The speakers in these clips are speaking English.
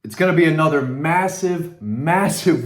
It's going to be another massive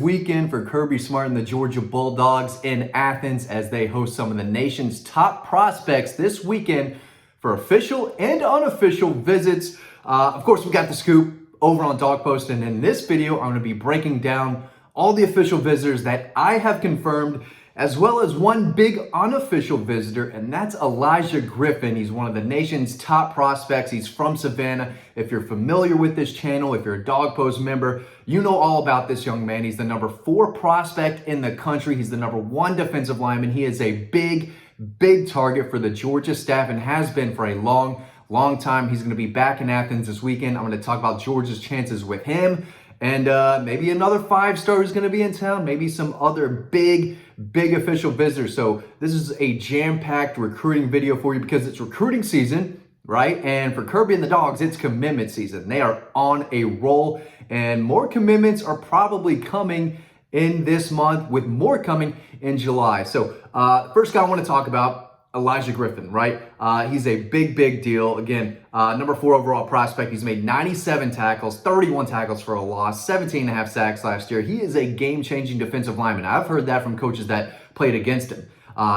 weekend for Kirby Smart and the Georgia Bulldogs in Athens as they host some of the nation's top prospects this weekend for official and unofficial visits. Of course, we got the scoop over on Dog Post, and in this video, I'm going to be breaking down all the official visitors that I have confirmed, as well as one big unofficial visitor, and that's Elijah Griffin. He's one of the nation's top prospects. He's from Savannah. If you're familiar with this channel, if you're a Dog Post member, you know all about this young man. He's the number 4 prospect in the country. He's the number 1 defensive lineman. He is a big target for the Georgia staff and has been for a long time. He's going to be back in Athens this weekend. I'm going to talk about Georgia's chances with him. And maybe another 5-star who's going to be in town, maybe some other big official visitors. So this is a jam-packed recruiting video for you because it's recruiting season, right? And for Kirby and the Dogs, it's commitment season. They are on a roll, and more commitments are probably coming in this month, with more coming in July. So first guy I want to talk about, Elijah Griffin, right? He's a big deal. Again, number 4 overall prospect. He's made 97 tackles, 31 tackles for a loss, 17.5 sacks last year. He is a game-changing defensive lineman. I've heard that from coaches that played against him.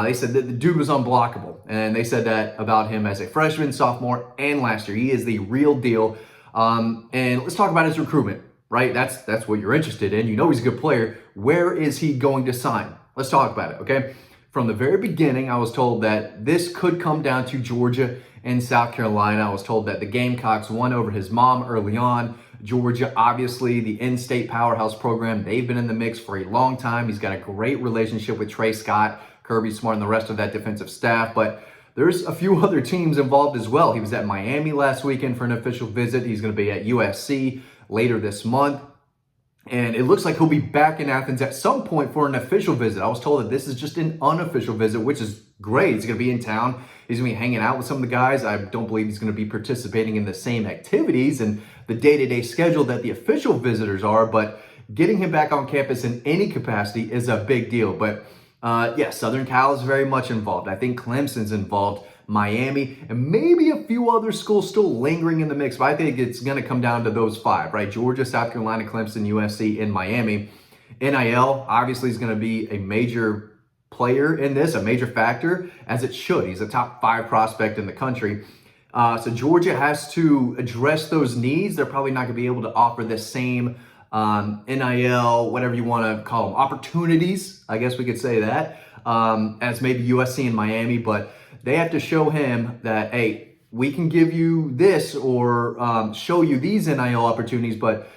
They said that the dude was unblockable, and they said that about him as a freshman, sophomore, and last year. He is the real deal. And let's talk about his recruitment, right? That's what you're interested in. You know he's a good player. Where is he going to sign? Let's talk about it, okay? From the very beginning, I was told that this could come down to Georgia and South Carolina. I was told that the Gamecocks won over his mom early on. Georgia, obviously, the in-state powerhouse program, they've been in the mix for a long time. He's got a great relationship with Trey Scott, Kirby Smart, and the rest of that defensive staff. But there's a few other teams involved as well. He was at Miami last weekend for an official visit. He's going to be at USC later this month. And it looks like he'll be back in Athens at some point for an official visit. I was told that this is just an unofficial visit, which is great. He's going to be in town. He's going to be hanging out with some of the guys. I don't believe he's going to be participating in the same activities and the day-to-day schedule that the official visitors are, but getting him back on campus in any capacity is a big deal. But yeah, Southern Cal is very much involved. I think Clemson's involved, Miami, and maybe a few other schools still lingering in the mix, but I think it's going to come down to those 5, right? Georgia, South Carolina, Clemson, USC, and Miami. NIL obviously is going to be a major player in this, a major factor, as it should. He's a top 5 prospect in the country. So Georgia has to address those needs. They're probably not going to be able to offer the same NIL, whatever you want to call them, opportunities, I guess we could say that, as maybe USC and Miami, but they have to show him that, hey, we can give you this or show you these NIL opportunities, but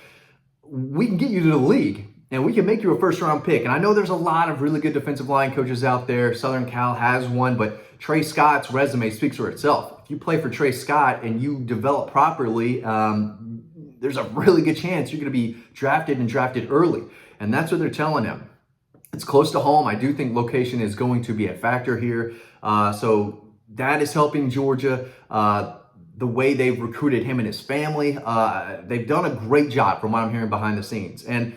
we can get you to the league and we can make you a first-round pick. And I know there's a lot of really good defensive line coaches out there. Southern Cal has one, but Trey Scott's resume speaks for itself. If you play for Trey Scott and you develop properly, there's a really good chance you're going to be drafted early. And that's what they're telling him. It's close to home. I do think location is going to be a factor here. So that is helping Georgia. The way they've recruited him and his family, they've done a great job from what I'm hearing behind the scenes. And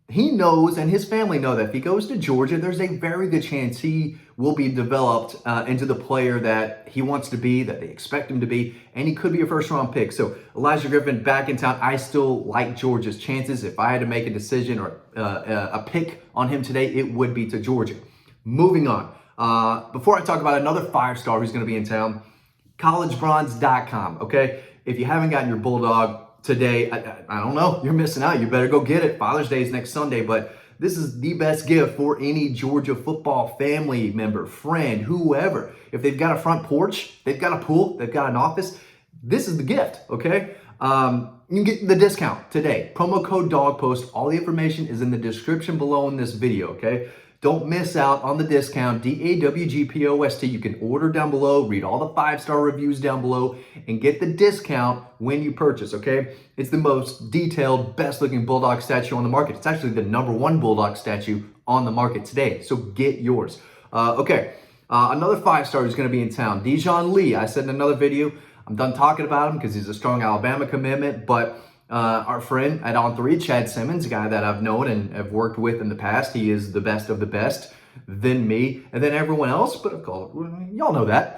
he knows, and his family know, that if he goes to Georgia, there's a very good chance he will be developed into the player that he wants to be, that they expect him to be, and he could be a first-round pick. So Elijah Griffin back in town. I still like Georgia's chances. If I had to make a decision or a pick on him today, it would be to Georgia. Moving on. Before I talk about another 5-star who's going to be in town, collegebronze.com, okay? If you haven't gotten your Bulldog today, I don't know, you're missing out. You better go get it. Father's Day is next Sunday, but this is the best gift for any Georgia football family member, friend, whoever. If they've got a front porch, they've got a pool, they've got an office, this is the gift, okay? You can get the discount today. Promo code DOGPOST. All the information is in the description below in this video, okay? Don't miss out on the discount, DAWGPOST. You can order down below, read all the 5-star reviews down below, and get the discount when you purchase, okay? It's the most detailed, best-looking Bulldog statue on the market. It's actually the number 1 Bulldog statue on the market today, so get yours. Okay, another 5-star who's going to be in town, Dijon Lee. I said in another video, I'm done talking about him because he's a strong Alabama commitment, but our friend at On3, Chad Simmons, a guy that I've known and have worked with in the past. He is the best of the best, then me, and then everyone else. But of course, y'all know that.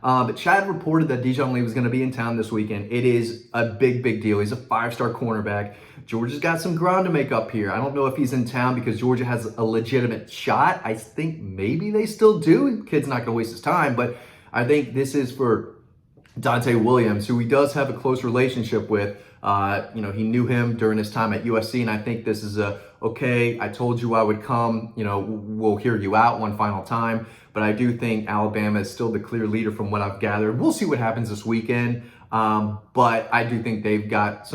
But Chad reported that Dijon Lee was going to be in town this weekend. It is a big, big deal. He's a 5-star cornerback. Georgia's got some ground to make up here. I don't know if he's in town because Georgia has a legitimate shot. I think maybe they still do. Kid's not going to waste his time, but I think this is for Dante Williams, who he does have a close relationship with. He knew him during his time at USC, and I think this is okay, I told you I would come, we'll hear you out one final time. But I do think Alabama is still the clear leader from what I've gathered. We'll see what happens this weekend, but I do think they've got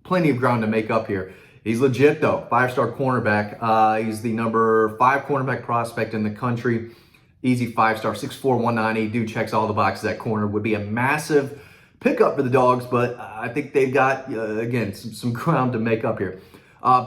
plenty of ground to make up here. He's legit, though, 5-star cornerback. He's the number 5 cornerback prospect in the country. Easy 5-star, 6'4", 190. Dude checks all the boxes at corner. Would be a massive pickup for the Dogs, but I think they've got, again, some ground to make up here.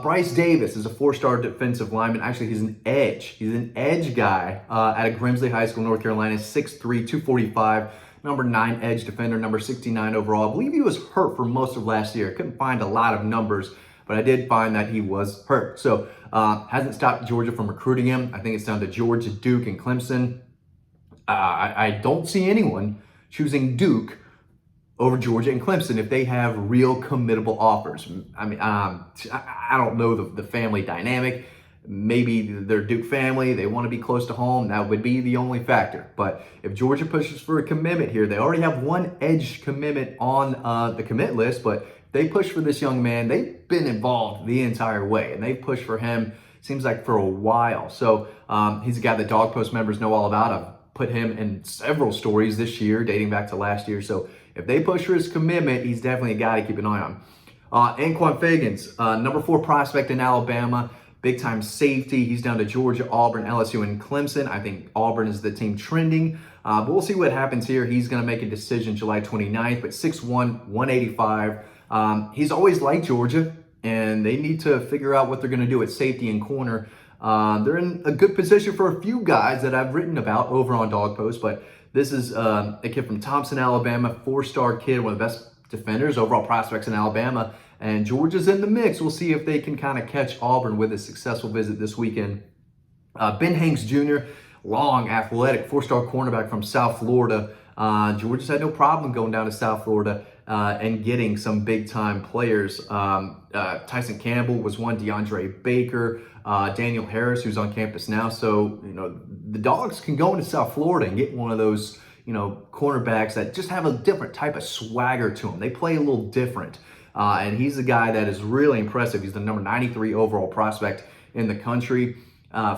Bryce Davis is a 4-star defensive lineman. Actually, he's an edge. He's an edge guy out of Grimsley High School, North Carolina, 6'3", 245, number 9 edge defender, number 69 overall. I believe he was hurt for most of last year. I couldn't find a lot of numbers, but I did find that he was hurt. So hasn't stopped Georgia from recruiting him. I think it's down to Georgia, Duke, and Clemson. I don't see anyone choosing Duke over Georgia and Clemson if they have real committable offers. I mean, I don't know the family dynamic. Maybe they're Duke family, they want to be close to home. That would be the only factor. But if Georgia pushes for a commitment here, they already have one edge commitment on the commit list, but they push for this young man. They've been involved the entire way, and they pushed for him, seems like for a while. So he's a guy that Dog Post members know all about. I've put him in several stories this year, dating back to last year. So if they push for his commitment, he's definitely a guy to keep an eye on. Anquan Fagans, number 4 prospect in Alabama, big-time safety. He's down to Georgia, Auburn, LSU, and Clemson. I think Auburn is the team trending. But we'll see what happens here. He's going to make a decision July 29th, but 6'1", 185. He's always liked Georgia, and they need to figure out what they're going to do at safety and corner. They're in a good position for a few guys that I've written about over on Dog Post, but this is a kid from Thompson, Alabama, 4-star kid, one of the best defenders, overall prospects in Alabama. And Georgia's in the mix. We'll see if they can kind of catch Auburn with a successful visit this weekend. Ben Hanks Jr., long, athletic, 4-star cornerback from South Florida. Georgia's had no problem going down to South Florida and getting some big-time players. Tyson Campbell was one, DeAndre Baker, Daniel Harris, who's on campus now. So, the Dogs can go into South Florida and get one of those, cornerbacks that just have a different type of swagger to them. They play a little different. And he's a guy that is really impressive. He's the number 93 overall prospect in the country.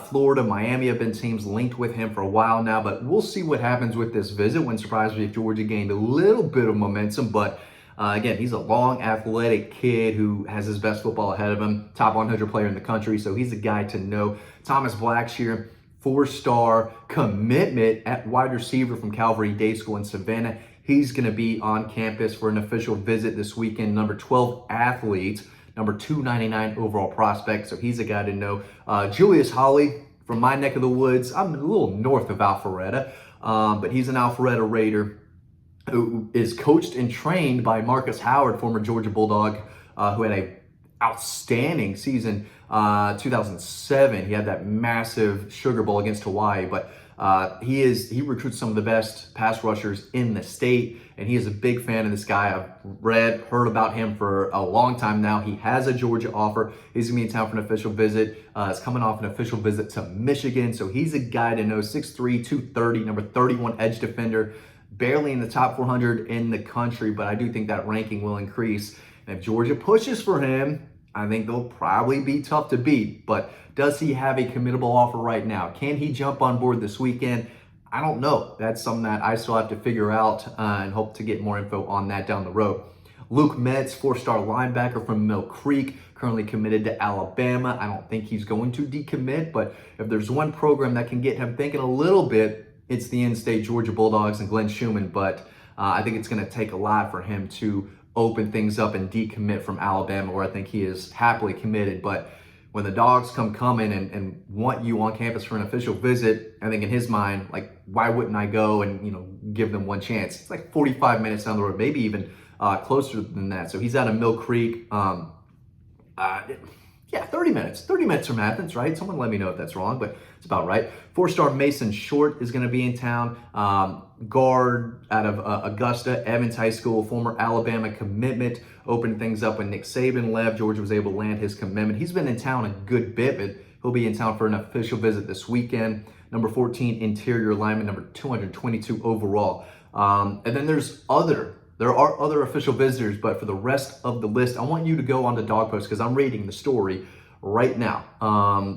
Florida, Miami have been teams linked with him for a while now, but we'll see what happens with this visit. Wouldn't surprise me if Georgia gained a little bit of momentum, but again, he's a long, athletic kid who has his best football ahead of him, top 100 player in the country, so he's a guy to know. Thomas Blackshear, 4-star commitment at wide receiver from Calvary Day School in Savannah. He's going to be on campus for an official visit this weekend. Number 12 athlete, number 299 overall prospect. So he's a guy to know. Julius Holly from my neck of the woods. I'm a little north of Alpharetta, but he's an Alpharetta Raider who is coached and trained by Marcus Howard, former Georgia Bulldog, who had a outstanding season 2007. He had that massive Sugar Bowl against Hawaii, but he recruits some of the best pass rushers in the state, and he is a big fan of this guy. I've heard about him for a long time now. He has a Georgia offer. He's gonna be in town for an official visit. He's coming off an official visit to Michigan, so he's a guy to know. 6'3", 230, number 31 edge defender, barely in the top 400 in the country, but I do think that ranking will increase. And if Georgia pushes for him, I think they'll probably be tough to beat. But does he have a committable offer right now? Can he jump on board this weekend? I don't know. That's something that I still have to figure out and hope to get more info on that down the road. Luke Metz, 4-star linebacker from Mill Creek, currently committed to Alabama. I don't think he's going to decommit, but if there's one program that can get him thinking a little bit, it's the in-state Georgia Bulldogs and Glenn Schumann. But I think it's going to take a lot for him to open things up and decommit from Alabama, where I think he is happily committed. But when the Dogs come in and want you on campus for an official visit, I think in his mind, like, why wouldn't I go and give them one chance? It's like 45 minutes down the road, maybe even closer than that. So he's out of Mill Creek. Yeah, 30 minutes. 30 minutes from Athens, right? Someone let me know if that's wrong, but it's about right. 4-star Mason Short is going to be in town. Guard out of Augusta, Evans High School, former Alabama commitment, opened things up when Nick Saban left. Georgia was able to land his commitment. He's been in town a good bit, but he'll be in town for an official visit this weekend. Number 14, interior lineman, number 222 overall. And then there are other official visitors, but for the rest of the list, I want you to go on to Dog Post because I'm reading the story right now.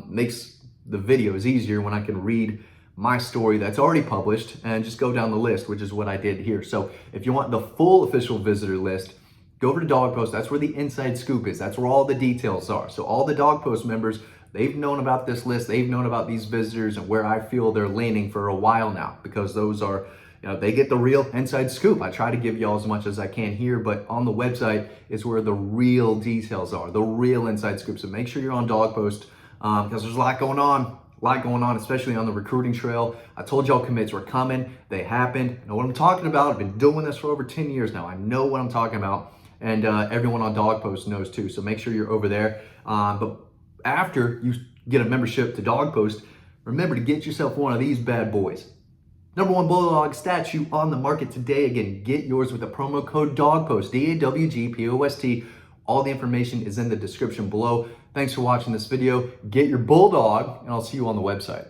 Makes the videos easier when I can read my story that's already published and just go down the list, which is what I did here. So if you want the full official visitor list, go over to Dog Post. That's where the inside scoop is. That's where all the details are. So all the Dog Post members, they've known about this list. They've known about these visitors and where I feel they're leaning for a while now, because those are, they get the real inside scoop. I try to give y'all as much as I can here, but on the website is where the real details are, the real inside scoop. So make sure you're on Dog Post because there's a lot going on, especially on the recruiting trail. I told y'all commits were coming. They happened. I know what I'm talking about. I've been doing this for over 10 years now. I know what I'm talking about. And everyone on Dog Post knows too. So make sure you're over there. But after you get a membership to Dog Post, remember to get yourself one of these bad boys. #1 Bulldog statue on the market today. Again, get yours with the promo code DOGPOST, DAWGPOST. All the information is in the description below. Thanks for watching this video. Get your Bulldog, and I'll see you on the website.